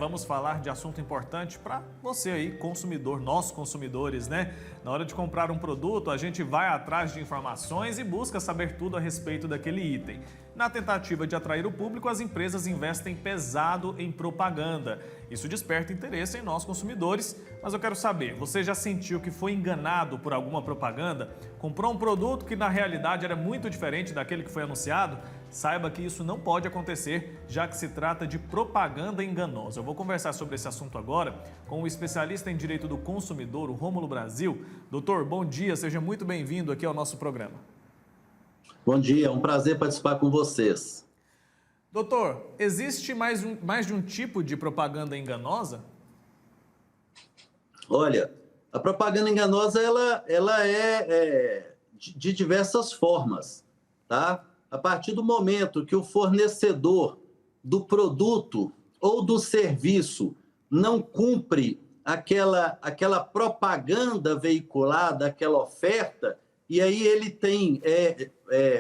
vamos falar de assunto importante para você aí, consumidor, nós consumidores, né? Na hora de comprar um produto, a gente vai atrás de informações e busca saber tudo a respeito daquele item. Na tentativa de atrair o público, as empresas investem pesado em propaganda. Isso desperta interesse em nós consumidores, mas eu quero saber, você já sentiu que foi enganado por alguma propaganda? Comprou um produto que na realidade era muito diferente daquele que foi anunciado? Saiba que isso não pode acontecer, já que se trata de propaganda enganosa. Eu vou conversar sobre esse assunto agora com o especialista em direito do consumidor, o Rômulo Brasil. Doutor, bom dia, seja muito bem-vindo aqui ao nosso programa. Bom dia, é um prazer participar com vocês. Doutor, existe mais de um tipo de propaganda enganosa? Olha, a propaganda enganosa ela é de diversas formas, tá? A partir do momento que o fornecedor do produto ou do serviço não cumpre aquela propaganda veiculada, aquela oferta, e aí ele tem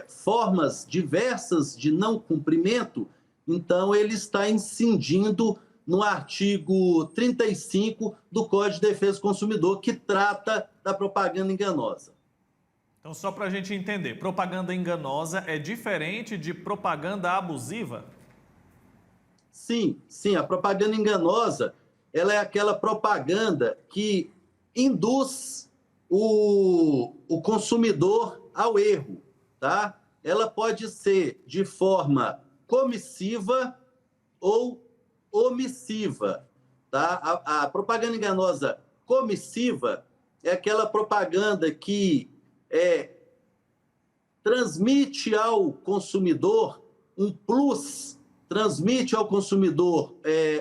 formas diversas de não cumprimento, então ele está incidindo no artigo 35 do Código de Defesa do Consumidor, que trata da propaganda enganosa. Então, só para a gente entender, propaganda enganosa é diferente de propaganda abusiva? Sim, a propaganda enganosa, ela é aquela propaganda que induz o consumidor ao erro, tá? Ela pode ser de forma comissiva ou omissiva, tá? A propaganda enganosa comissiva é aquela propaganda que transmite ao consumidor um plus, transmite ao consumidor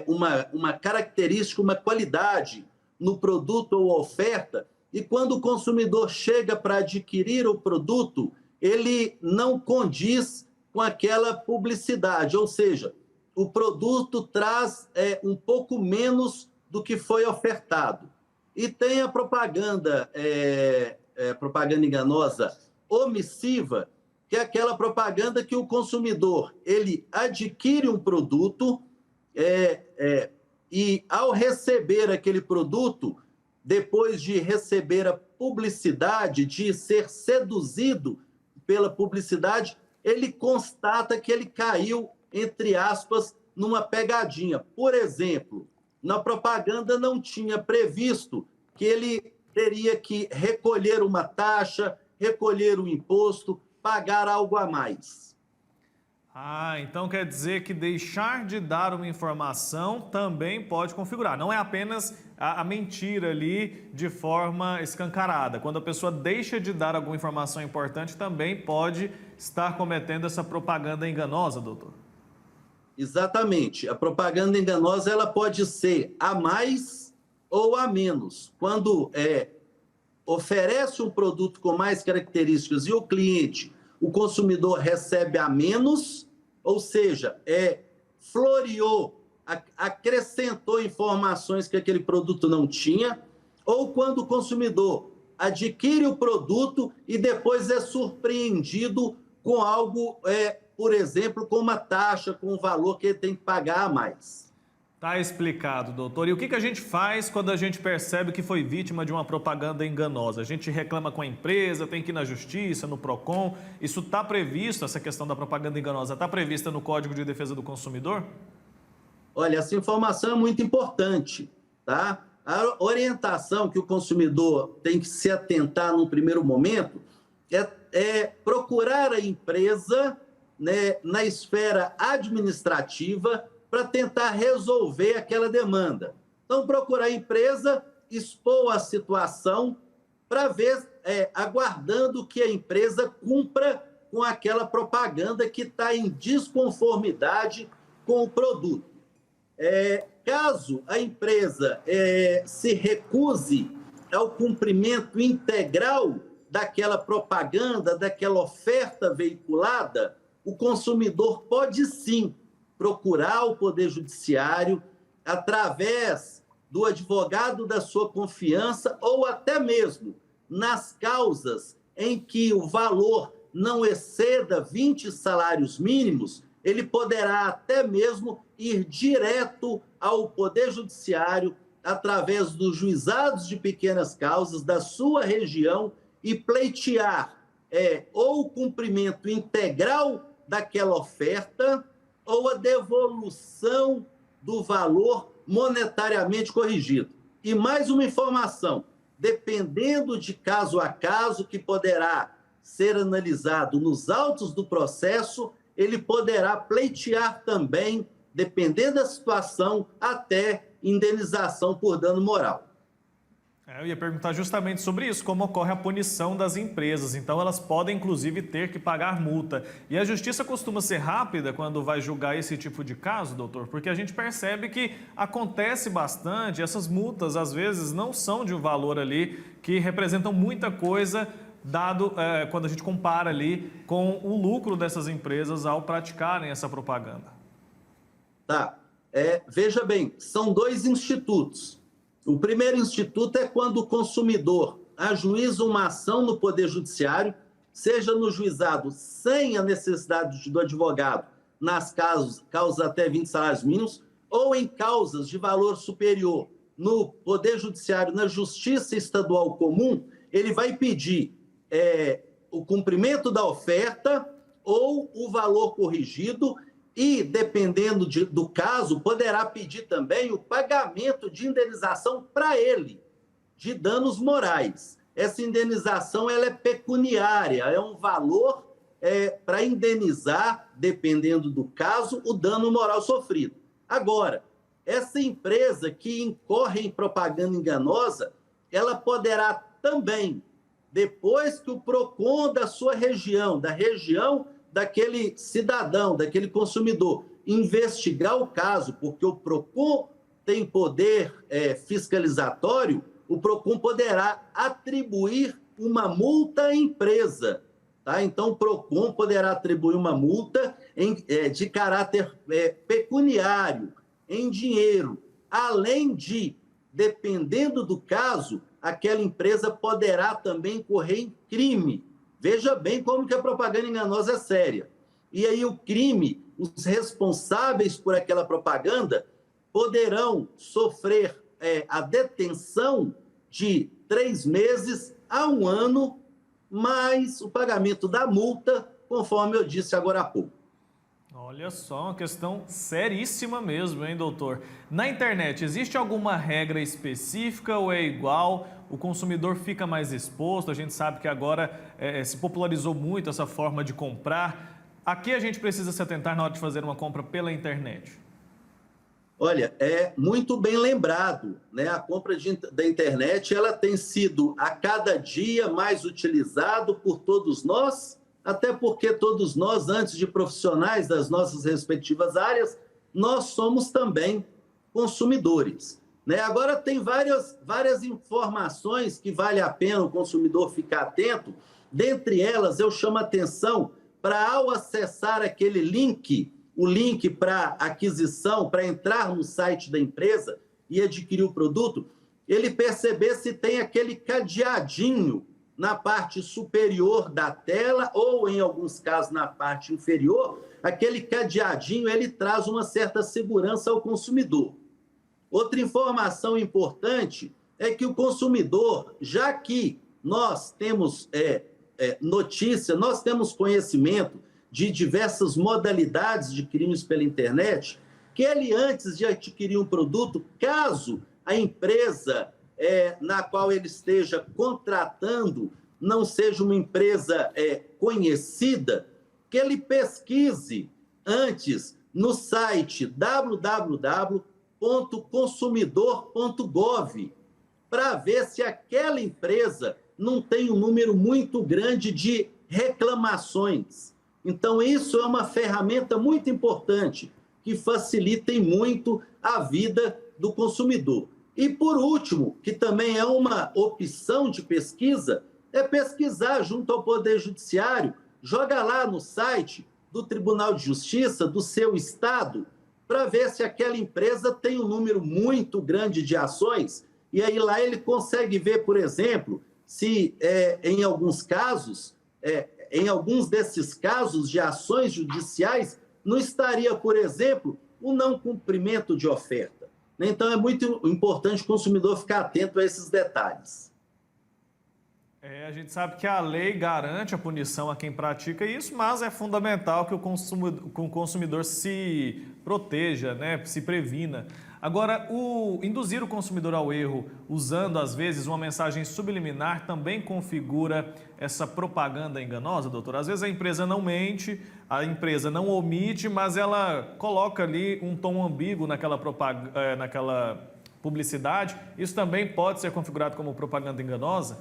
uma característica, uma qualidade no produto ou oferta, e quando o consumidor chega para adquirir o produto, ele não condiz com aquela publicidade, ou seja, o produto traz um pouco menos do que foi ofertado. E tem a propaganda enganosa omissiva, que é aquela propaganda que o consumidor ele adquire um produto e, ao receber aquele produto, depois de receber a publicidade, de ser seduzido pela publicidade, ele constata que ele caiu, entre aspas, numa pegadinha. Por exemplo, na propaganda não tinha previsto que ele teria que recolher uma taxa, recolher um imposto, pagar algo a mais. Então quer dizer que deixar de dar uma informação também pode configurar. Não é apenas a mentira ali de forma escancarada. Quando a pessoa deixa de dar alguma informação importante, também pode estar cometendo essa propaganda enganosa, doutor? Exatamente. A propaganda enganosa ela pode ser a mais ou a menos. Quando oferece um produto com mais características e o cliente, o consumidor recebe a menos, ou seja, floreou, acrescentou informações que aquele produto não tinha, ou quando o consumidor adquire o produto e depois é surpreendido com algo, por exemplo, com uma taxa, com um valor que ele tem que pagar a mais. Tá explicado, doutor. E o que a gente faz quando a gente percebe que foi vítima de uma propaganda enganosa? A gente reclama com a empresa, tem que ir na justiça, no PROCON. Isso está previsto, essa questão da propaganda enganosa, está prevista no Código de Defesa do Consumidor? Olha, essa informação é muito importante, tá? A orientação que o consumidor tem que se atentar no primeiro momento é procurar a empresa, né, na esfera administrativa, para tentar resolver aquela demanda. Então, procurar a empresa, expor a situação para ver, aguardando que a empresa cumpra com aquela propaganda que está em desconformidade com o produto. Caso a empresa se recuse ao cumprimento integral daquela propaganda, daquela oferta veiculada, o consumidor pode sim procurar o Poder Judiciário através do advogado da sua confiança ou até mesmo nas causas em que o valor não exceda 20 salários mínimos, ele poderá até mesmo ir direto ao Poder Judiciário, através dos juizados de pequenas causas da sua região, e pleitear ou o cumprimento integral daquela oferta ou a devolução do valor monetariamente corrigido. E mais uma informação, dependendo de caso a caso, que poderá ser analisado nos autos do processo, ele poderá pleitear também, dependendo da situação, até indenização por dano moral. Eu ia perguntar justamente sobre isso, como ocorre a punição das empresas. Então, elas podem, inclusive, ter que pagar multa. E a justiça costuma ser rápida quando vai julgar esse tipo de caso, doutor? Porque a gente percebe que acontece bastante, essas multas, às vezes, não são de um valor ali que representam muita coisa, dado quando a gente compara ali com o lucro dessas empresas ao praticarem essa propaganda. Tá. Veja bem, são dois institutos. O primeiro instituto é quando o consumidor ajuiza uma ação no Poder Judiciário, seja no juizado sem a necessidade do advogado, nas causas até 20 salários mínimos, ou em causas de valor superior no Poder Judiciário, na Justiça Estadual Comum, ele vai pedir o cumprimento da oferta ou o valor corrigido e, dependendo do caso, poderá pedir também o pagamento de indenização para ele, de danos morais. Essa indenização ela é pecuniária, é um valor para indenizar, dependendo do caso, o dano moral sofrido. Agora, essa empresa que incorre em propaganda enganosa, ela poderá também, depois que o PROCON da sua região, da região daquele cidadão, daquele consumidor, investigar o caso, porque o PROCON tem poder fiscalizatório, o PROCON poderá atribuir uma multa à empresa. Tá? Então, o PROCON poderá atribuir uma multa de caráter pecuniário, em dinheiro, além de, dependendo do caso, aquela empresa poderá também incorrer em crime. Veja bem como que a propaganda enganosa é séria. E aí o crime, os responsáveis por aquela propaganda poderão sofrer a detenção de 3 meses a 1 ano, mais o pagamento da multa, conforme eu disse agora há pouco. Olha só, uma questão seríssima mesmo, hein, doutor? Na internet, existe alguma regra específica ou é igual? O consumidor fica mais exposto? A gente sabe que agora se popularizou muito essa forma de comprar. A que a gente precisa se atentar na hora de fazer uma compra pela internet? Olha, é muito bem lembrado, né? A compra da internet, ela tem sido a cada dia mais utilizado por todos nós, até porque todos nós, antes de profissionais das nossas respectivas áreas, nós somos também consumidores. Né? Agora, tem várias informações que vale a pena o consumidor ficar atento. Dentre elas, eu chamo a atenção para, ao acessar aquele link, o link para aquisição, para entrar no site da empresa e adquirir o produto, ele perceber se tem aquele cadeadinho na parte superior da tela ou, em alguns casos, na parte inferior. Aquele cadeadinho, ele traz uma certa segurança ao consumidor. Outra informação importante é que o consumidor, já que nós temos notícia, nós temos conhecimento de diversas modalidades de crimes pela internet, que ele, antes de adquirir um produto, caso a empresa na qual ele esteja contratando não seja uma empresa conhecida, que ele pesquise antes no site www.consumidor.gov para ver se aquela empresa não tem um número muito grande de reclamações. Então, isso é uma ferramenta muito importante que facilita muito a vida do consumidor. E, por último, que também é uma opção de pesquisa, é pesquisar junto ao Poder Judiciário, joga lá no site do Tribunal de Justiça do seu estado, para ver se aquela empresa tem um número muito grande de ações, e aí lá ele consegue ver, por exemplo, se em alguns casos, em alguns desses casos de ações judiciais, não estaria, por exemplo, o não cumprimento de oferta. Então, é muito importante o consumidor ficar atento a esses detalhes. A gente sabe que a lei garante a punição a quem pratica isso, mas é fundamental que o consumidor se proteja, né, se previna. Agora, induzir o consumidor ao erro usando, às vezes, uma mensagem subliminar também configura essa propaganda enganosa, doutor? Às vezes a empresa não mente, a empresa não omite, mas ela coloca ali um tom ambíguo naquela publicidade. Isso também pode ser configurado como propaganda enganosa?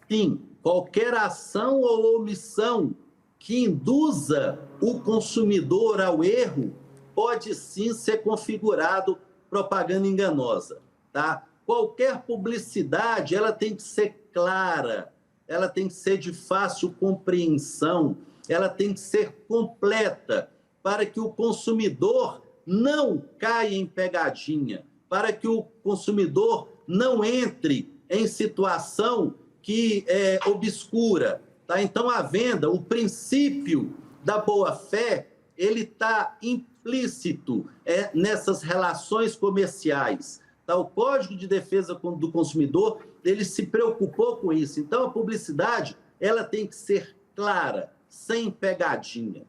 Sim, qualquer ação ou omissão que induza o consumidor ao erro pode sim ser configurado propaganda enganosa, tá? Qualquer publicidade, ela tem que ser clara, ela tem que ser de fácil compreensão, ela tem que ser completa para que o consumidor não caia em pegadinha, para que o consumidor não entre em situação que obscura. Tá? Então, a venda, o princípio da boa-fé, ele está implícito nessas relações comerciais. Tá? O Código de Defesa do Consumidor, ele se preocupou com isso. Então, a publicidade, ela tem que ser clara, sem pegadinha.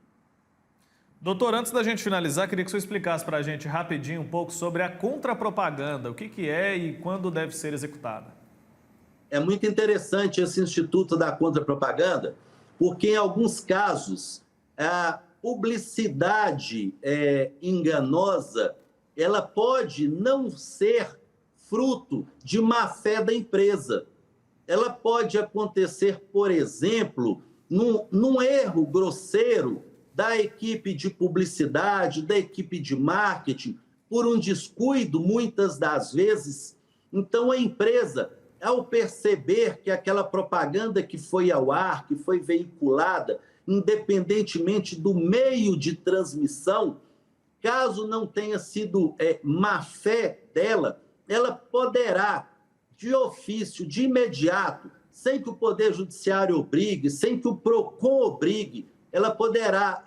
Doutor, antes da gente finalizar, queria que o senhor explicasse para a gente rapidinho um pouco sobre a contrapropaganda, o que é e quando deve ser executada. É muito interessante esse Instituto da Contrapropaganda, porque em alguns casos a publicidade enganosa, ela pode não ser fruto de má-fé da empresa. Ela pode acontecer, por exemplo, num erro grosseiro da equipe de publicidade, da equipe de marketing, por um descuido, muitas das vezes. Então, a empresa, ao perceber que aquela propaganda que foi ao ar, que foi veiculada, independentemente do meio de transmissão, caso não tenha sido má-fé dela, ela poderá, de ofício, de imediato, sem que o Poder Judiciário obrigue, sem que o PROCON obrigue, ela poderá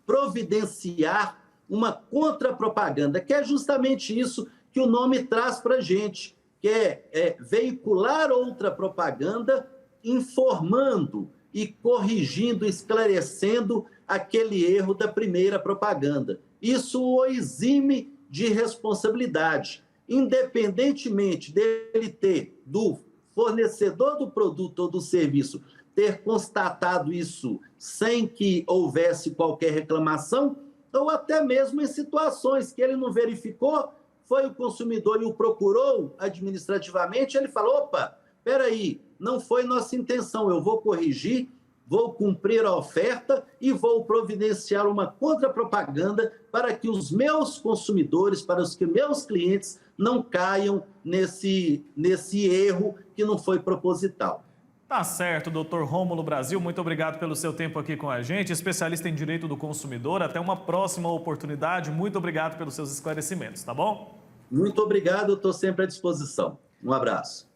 providenciar uma contrapropaganda, que é justamente isso que o nome traz para a gente, que é veicular outra propaganda informando e corrigindo, esclarecendo aquele erro da primeira propaganda. Isso o exime de responsabilidade, independentemente dele ter, do fornecedor do produto ou do serviço, ter constatado isso sem que houvesse qualquer reclamação, ou até mesmo em situações que ele não verificou, foi o consumidor e o procurou administrativamente, ele falou, opa, espera aí, não foi nossa intenção, eu vou corrigir, vou cumprir a oferta e vou providenciar uma contrapropaganda para que os meus consumidores, para os meus clientes não caiam nesse erro que não foi proposital. Tá certo, doutor Rômulo Brasil, muito obrigado pelo seu tempo aqui com a gente, especialista em direito do consumidor. Até uma próxima oportunidade, muito obrigado pelos seus esclarecimentos, tá bom? Muito obrigado, eu estou sempre à disposição. Um abraço.